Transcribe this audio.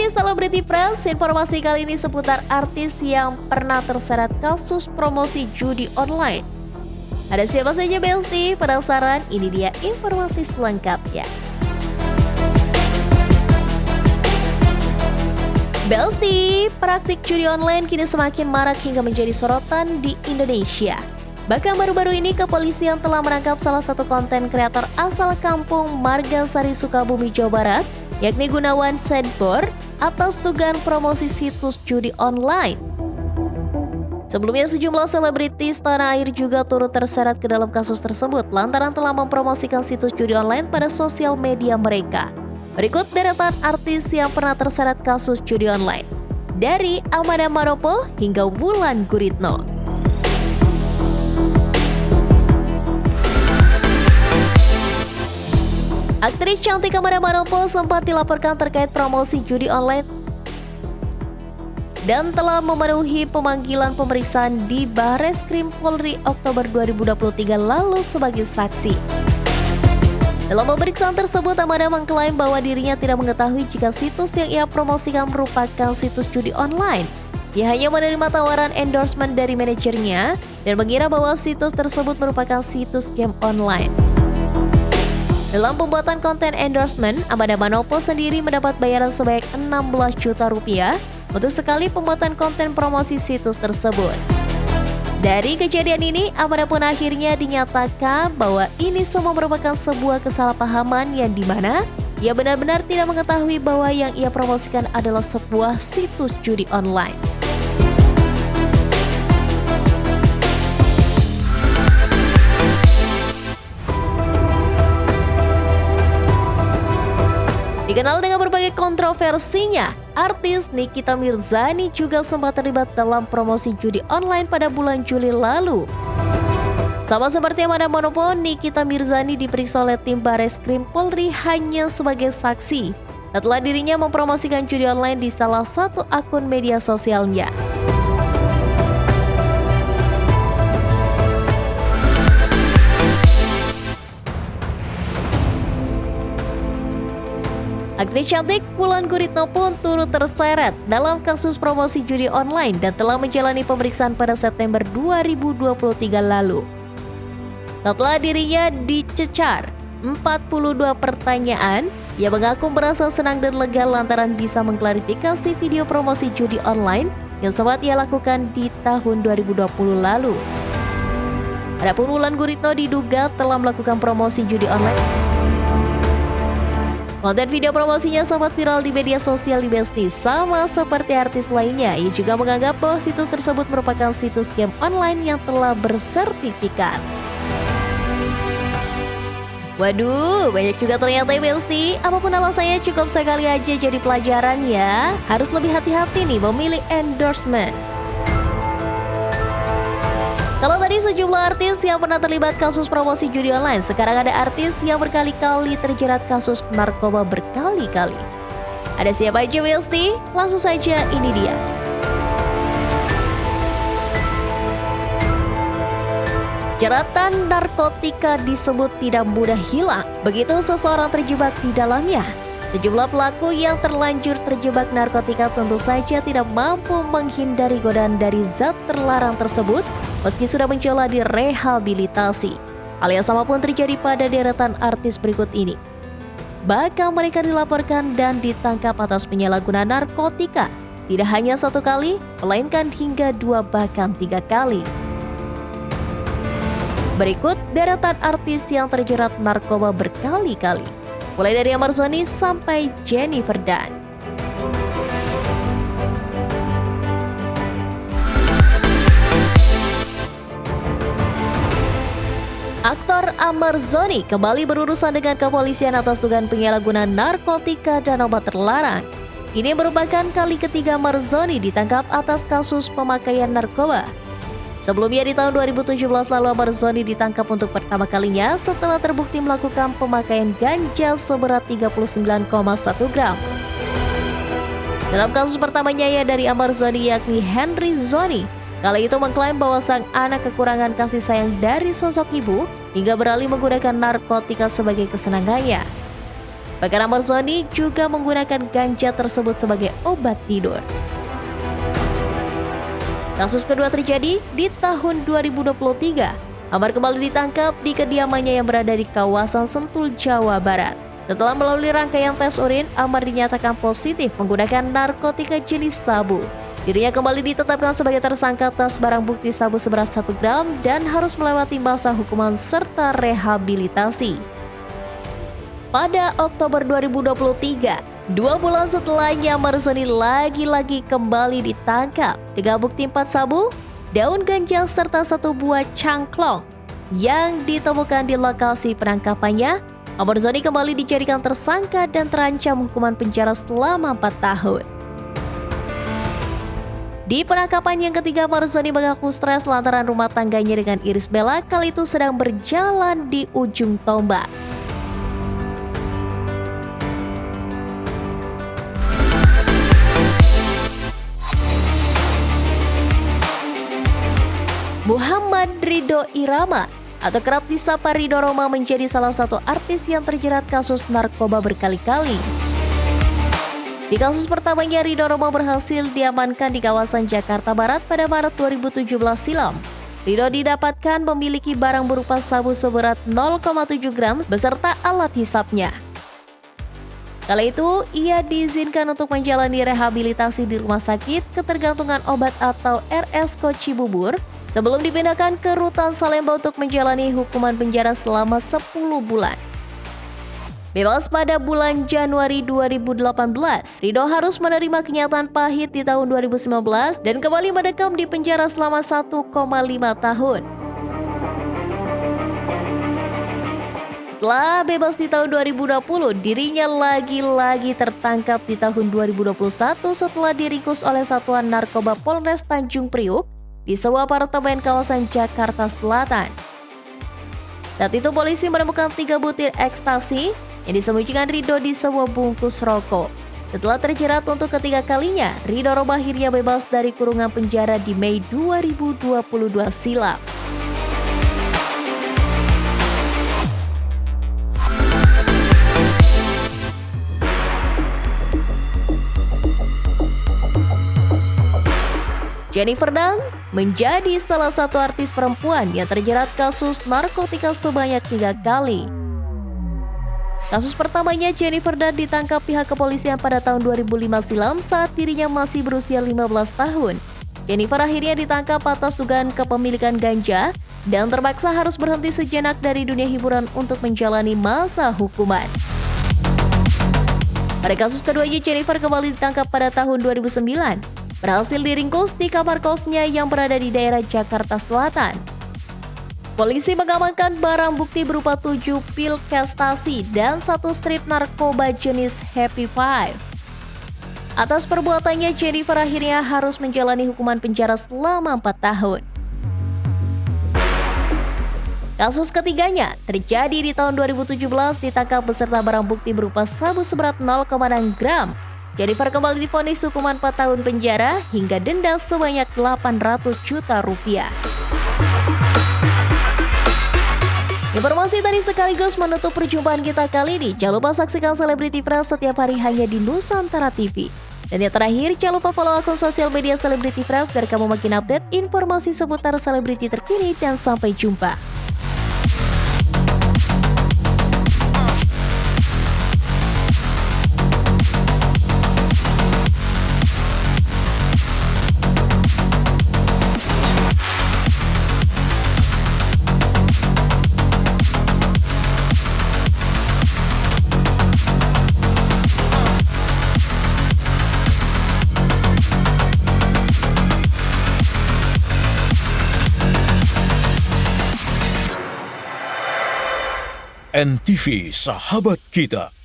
Celebrity Press, informasi kali ini seputar artis yang pernah terseret kasus promosi judi online. Ada siapa saja Besti? Penasaran? Ini dia informasi selengkapnya. Besti, praktik judi online kini semakin marak hingga menjadi sorotan di Indonesia. Bahkan baru-baru ini kepolisian telah menangkap salah satu konten kreator asal kampung Margasari, Sukabumi, Jawa Barat, yakni Gunawan Sedbor, atas dugaan promosi situs judi online. Sebelumnya sejumlah selebritis tanah air juga turut terseret ke dalam kasus tersebut lantaran telah mempromosikan situs judi online pada sosial media mereka. Berikut deretan artis yang pernah terseret kasus judi online, dari Amanda Manopo hingga Wulan Guritno. Aktris cantik Amanda Manopo sempat dilaporkan terkait promosi judi online dan telah memenuhi pemanggilan pemeriksaan di Barreskrim Polri Oktober 2023 lalu sebagai saksi. Dalam pemeriksaan tersebut, Amanda mengklaim bahwa dirinya tidak mengetahui jika situs yang ia promosikan merupakan situs judi online. Ia hanya menerima tawaran endorsement dari manajernya dan mengira bahwa situs tersebut merupakan situs game online. Dalam pembuatan konten endorsement, Amanda Manopo sendiri mendapat bayaran sebanyak 16 juta rupiah untuk sekali pembuatan konten promosi situs tersebut. Dari kejadian ini, Amanda pun akhirnya dinyatakan bahwa ini semua merupakan sebuah kesalahpahaman yang dimana ia benar-benar tidak mengetahui bahwa yang ia promosikan adalah sebuah situs judi online. Dikenal dengan berbagai kontroversinya, artis Nikita Mirzani juga sempat terlibat dalam promosi judi online pada bulan Juli lalu. Sama seperti Amanda Manopo, Nikita Mirzani diperiksa oleh tim Barreskrim Polri hanya sebagai saksi setelah dirinya mempromosikan judi online di salah satu akun media sosialnya. Aktris cantik Wulan Guritno pun turut terseret dalam kasus promosi judi online dan telah menjalani pemeriksaan pada September 2023 lalu. Setelah dirinya dicecar 42 pertanyaan, ia mengaku merasa senang dan lega lantaran bisa mengklarifikasi video promosi judi online yang sempat ia lakukan di tahun 2020 lalu. Adapun Wulan Guritno diduga telah melakukan promosi judi online. Konten video promosinya sempat viral di media sosial di Besti. Sama seperti artis lainnya, ia juga menganggap bahwa situs tersebut merupakan situs game online yang telah bersertifikat. Waduh, banyak juga ternyata ya Besti. Apapun alasannya cukup sekali aja jadi pelajaran ya. Harus lebih hati-hati nih memilih endorsement. Kalau tadi sejumlah artis yang pernah terlibat kasus promosi judi online, sekarang ada artis yang berkali-kali terjerat kasus narkoba berkali-kali. Ada siapa aja Besti? Langsung saja ini dia. Jeratan narkotika disebut tidak mudah hilang, begitu seseorang terjebak di dalamnya. Sejumlah pelaku yang terlanjur terjebak narkotika tentu saja tidak mampu menghindari godaan dari zat terlarang tersebut meski sudah menjalani rehabilitasi. Hal yang sama pun terjadi pada deretan artis berikut ini. Bahkan mereka dilaporkan dan ditangkap atas penyalahgunaan narkotika tidak hanya satu kali, melainkan hingga 2 bahkan 3 kali. Berikut deretan artis yang terjerat narkoba berkali-kali. Mulai dari Amarzoni sampai Jennifer Dunn. Aktor Amarzoni kembali berurusan dengan kepolisian atas dugaan penyalahgunaan narkotika dan obat terlarang. Ini merupakan kali ketiga Amarzoni ditangkap atas kasus pemakaian narkoba. Sebelumnya di tahun 2017 lalu Amarzoni ditangkap untuk pertama kalinya setelah terbukti melakukan pemakaian ganja seberat 39,1 gram. Dalam kasus pertamanya ya dari Amarzoni yakni Henry Zoni, kala itu mengklaim bahwa sang anak kekurangan kasih sayang dari sosok ibu hingga beralih menggunakan narkotika sebagai kesenangannya. Bahkan Ahmad Zhani juga menggunakan ganja tersebut sebagai obat tidur. Kasus kedua terjadi di tahun 2023. Amar kembali ditangkap di kediamannya yang berada di kawasan Sentul, Jawa Barat. Setelah melalui rangkaian tes urin, Amar dinyatakan positif menggunakan narkotika jenis sabu. Dirinya kembali ditetapkan sebagai tersangka atas barang bukti sabu seberat 1 gram dan harus melewati masa hukuman serta rehabilitasi. Pada Oktober 2023, 2 bulan setelahnya Ahmad Zhani lagi-lagi kembali ditangkap dengan bukti 4 sabu, daun ganja serta 1 buah cangklong yang ditemukan di lokasi penangkapannya. Ahmad Zhani kembali dijadikan tersangka dan terancam hukuman penjara selama 4 tahun. Di penangkapan yang ketiga, Ahmad Zhani mengaku stres lantaran rumah tangganya dengan Irish Bella kali itu sedang berjalan di ujung tombak. Muhammad Ridho Irama atau kerap disapa Ridho Roma menjadi salah satu artis yang terjerat kasus narkoba berkali-kali. Di kasus pertamanya, Ridho Roma berhasil diamankan di kawasan Jakarta Barat pada Maret 2017 silam. Ridho didapatkan memiliki barang berupa sabu seberat 0,7 gram beserta alat hisapnya. Kala itu, ia diizinkan untuk menjalani rehabilitasi di Rumah Sakit Ketergantungan Obat atau RSK Cibubur sebelum dipindahkan ke Rutan Salemba untuk menjalani hukuman penjara selama 10 bulan. Bebas pada bulan Januari 2018, Ridho harus menerima kenyataan pahit di tahun 2019 dan kembali mendekam di penjara selama 1,5 tahun. Setelah bebas di tahun 2020, dirinya lagi-lagi tertangkap di tahun 2021 setelah diringkus oleh Satuan Narkoba Polres Tanjung Priuk di sebuah apartemen kawasan Jakarta Selatan. Saat itu polisi menemukan 3 butir ekstasi yang disembunyikan Ridho di sebuah bungkus rokok. Setelah terjerat untuk ketiga kalinya, Ridho Roma akhirnya bebas dari kurungan penjara di Mei 2022 silam. Jennifer Dunn menjadi salah satu artis perempuan yang terjerat kasus narkotika sebanyak 3 kali. Kasus pertamanya, Jennifer Dunn ditangkap pihak kepolisian pada tahun 2005 silam saat dirinya masih berusia 15 tahun. Jennifer akhirnya ditangkap atas dugaan kepemilikan ganja dan terpaksa harus berhenti sejenak dari dunia hiburan untuk menjalani masa hukuman. Pada kasus keduanya, Jennifer kembali ditangkap pada tahun 2009. Berhasil diringkus di kamar kosnya yang berada di daerah Jakarta Selatan. Polisi mengamankan barang bukti berupa 7 pil ekstasi dan 1 strip narkoba jenis Happy Five. Atas perbuatannya, Jennifer akhirnya harus menjalani hukuman penjara selama 4 tahun. Kasus ketiganya terjadi di tahun 2017, ditangkap beserta barang bukti berupa sabu seberat 0,6 gram. Jennifer kembali divonis hukuman 4 tahun penjara hingga denda sebanyak 800 juta rupiah. Informasi tadi sekaligus menutup perjumpaan kita kali ini. Jangan lupa saksikan Selebriti Press setiap hari hanya di Nusantara TV. Dan yang terakhir, jangan lupa follow akun sosial media Selebriti Press biar kamu makin update informasi seputar selebriti terkini dan sampai jumpa. NTV Sahabat Kita.